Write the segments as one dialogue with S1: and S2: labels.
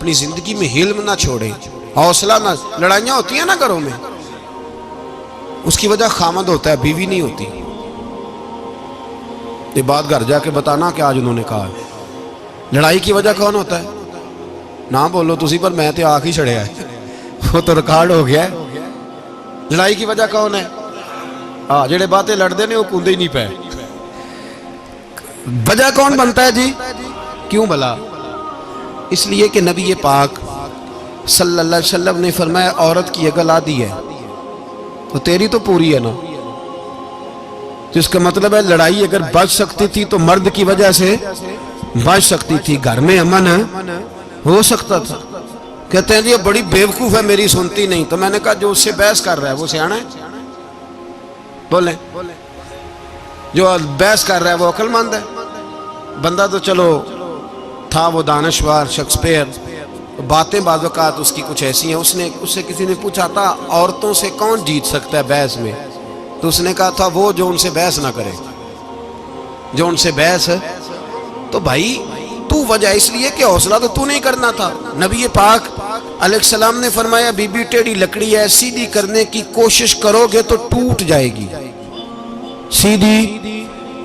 S1: अपनी जिंदगी में हिल्म ना छोड़े, हौसला ना। लड़ाइयां होती हैं ना घरों में, उसकी वजह खामद होता है, बीवी नहीं होती। ये बात घर जाके बताना कि आज उन्होंने कहा। लड़ाई की वजह कौन होता है? ना बोलो तुसी, पर मैं तो आख ही छड़िया है, वो तो रिकॉर्ड हो गया है। लड़ाई की वजह कौन है? हाँ, जेड़े बातें लड़ते ने वो कूदे ही नहीं पे। वजह कौन बनता है जी? क्यों भला? इसलिए कि नबी पाक सल्लल्लाहु अलैहि वसल्लम ने फरमाया औरत की अकल आधी है तो तेरी तो पूरी है ना। जिसका मतलब है लड़ाई अगर बच सकती थी तो मर्द की वजह से बच सकती थी, घर में अमन हो सकता था। कहते हैं जी बड़ी बेवकूफ है, मेरी सुनती नहीं। तो मैंने कहा जो उससे बहस कर रहा है वो सियाना है? बोले जो बहस कर रहा है वो अक्लमंद है? बंदा तो चलो था वो दानश्वर शेक्सपियर, बातें बाज़-औक़ात उसकी कुछ ऐसी हैं। उससे किसी ने पूछा था औरतों से कौन जीत सकता है बहस में, तो उसने कहा था वो जो उनसे बहस ना करे, जो उनसे बहस है। तो भाई तू वजह इसलिए कि हौसला तो तू नहीं करना था। नबी पाक अलैहिस्सलाम ने फरमाया बीबी टेढ़ी लकड़ी है, सीधी करने की कोशिश करोगे तो टूट जाएगी। सीधी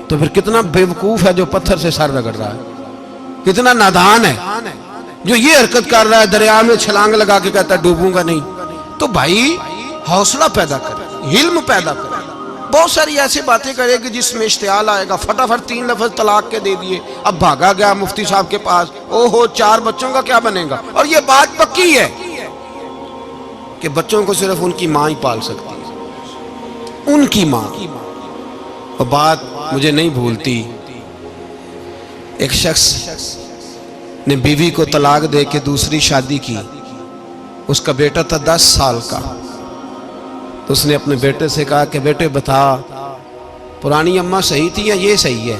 S1: तो फिर कितना बेवकूफ है जो पत्थर से सर रगड़ रहा है, कितना नादान है जो ये हरकत कर रहा है, दरिया में छलांग लगा के कहता है डूबूंगा नहीं। तो भाई हौसला पैदा कर, हिल्म पैदा कर। बहुत सारी ऐसी बातें करेगी जिसमें इश्तियाल आएगा, फटाफट 3 लफ्ज तलाक के दे दिए, अब भागा गया मुफ्ती साहब के पास, ओहो 4 बच्चों का क्या बनेगा। और ये बात पक्की है कि बच्चों को सिर्फ उनकी माँ ही पाल सकती है, उनकी माँ। और बात मुझे नहीं भूलती, एक शख्स ने बीवी को तलाक दे के दूसरी शादी की। उसका बेटा था 10 साल का। तो उसने अपने बेटे से कहा कि बेटे बता पुरानी अम्मा सही थी या ये सही है?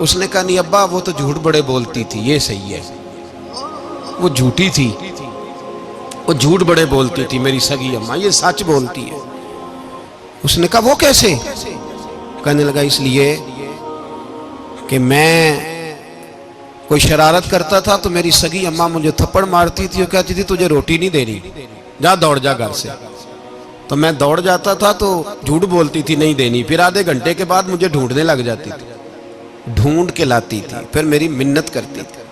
S1: उसने कहा नहीं अब्बा वो तो झूठ बड़े बोलती थी, ये सही है। वो झूठी थी, वो झूठ बड़े बोलती थी मेरी सगी अम्मा, ये सच बोलती है। उसने कहा वो कैसे? कहने लगा इसलिए कि मैं कोई शरारत करता था तो मेरी सगी अम्मा मुझे थप्पड़ मारती थी और कहती थी तुझे रोटी नहीं देनी, जा दौड़ जा घर से। तो मैं दौड़ जाता था तो झूठ बोलती थी नहीं देनी, फिर आधे घंटे के बाद मुझे ढूंढने लग जाती थी, ढूंढ के लाती थी, फिर मेरी मिन्नत करती थी,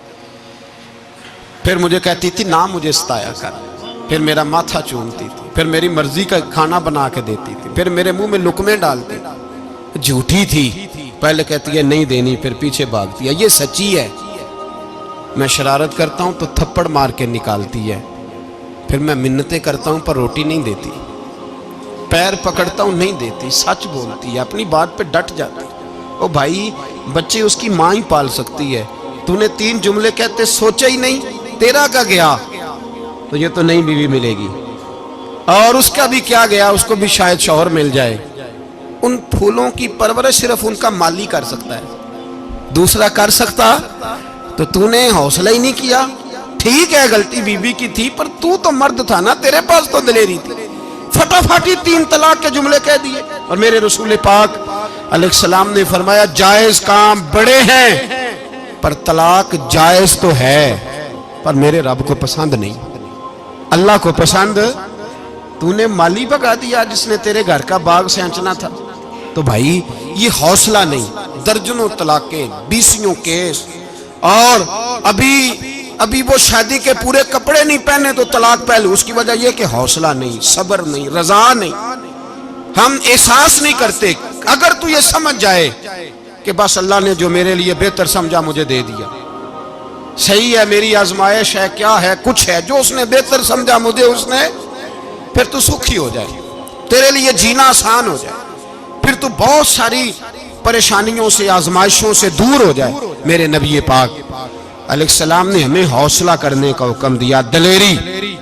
S1: फिर मुझे कहती थी ना मुझे सताया कर, फिर मेरा माथा चूमती थी, फिर मेरी मर्जी का खाना बना के देती थी, फिर मेरे मुंह में लुकमे डालती थी। झूठी थी, पहले कहती है नहीं देनी, फिर पीछे भागती है। ये सच्ची है, मैं शरारत करता हूं तो थप्पड़ मार के निकालती है, फिर मैं मिन्नतें करता हूं पर रोटी नहीं देती, पैर पकड़ता हूं नहीं देती, सच बोलती है, अपनी बात पे डट जाती। ओ भाई बच्चे उसकी माँ ही पाल सकती है। तूने 3 जुमले कहते सोचा ही नहीं, तेरा का गया तो ये तो नई बीवी मिलेगी, और उसका भी क्या गया, उसको भी शायद शौहर मिल जाए। उन फूलों की परवरिश सिर्फ उनका माली कर सकता है, दूसरा कर सकता। तो तूने हौसला ही नहीं किया। ठीक है गलती बीबी की थी, पर तू तो मर्द था ना, तेरे पास तो दलेरी थी। फटाफट ही 3 तलाक के जुमले कह दिए। और मेरे रसूल पाक अलैहिस्सलाम ने फरमाया जायज काम बड़े हैं पर तलाक जायज तो है पर मेरे रब को पसंद नहीं, अल्लाह को पसंद। तूने माली भगा दिया जिसने तेरे घर का बाग सेंचना था। तो भाई ये हौसला नहीं, दर्जनों तलाके, 20 केस, और अभी वो शादी के पूरे कपड़े नहीं पहने तो तलाक पहले। उसकी वजह यह कि हौसला नहीं, सब्र नहीं, रजा नहीं, हम एहसास नहीं करते। अगर तू ये समझ जाए कि बस अल्लाह ने जो मेरे लिए बेहतर समझा मुझे दे दिया, सही है, मेरी आजमाइश है, क्या है, कुछ है, जो उसने बेहतर समझा मुझे उसने, फिर तू सुखी हो जाए, तेरे लिए जीना आसान हो जाए, फिर तू बहुत सारी परेशानियों से आजमाइशों से दूर हो जाए। मेरे नबी पाक अलैहिस्सलाम ने हमें हौसला करने का हुक्म दिया, दलेरी।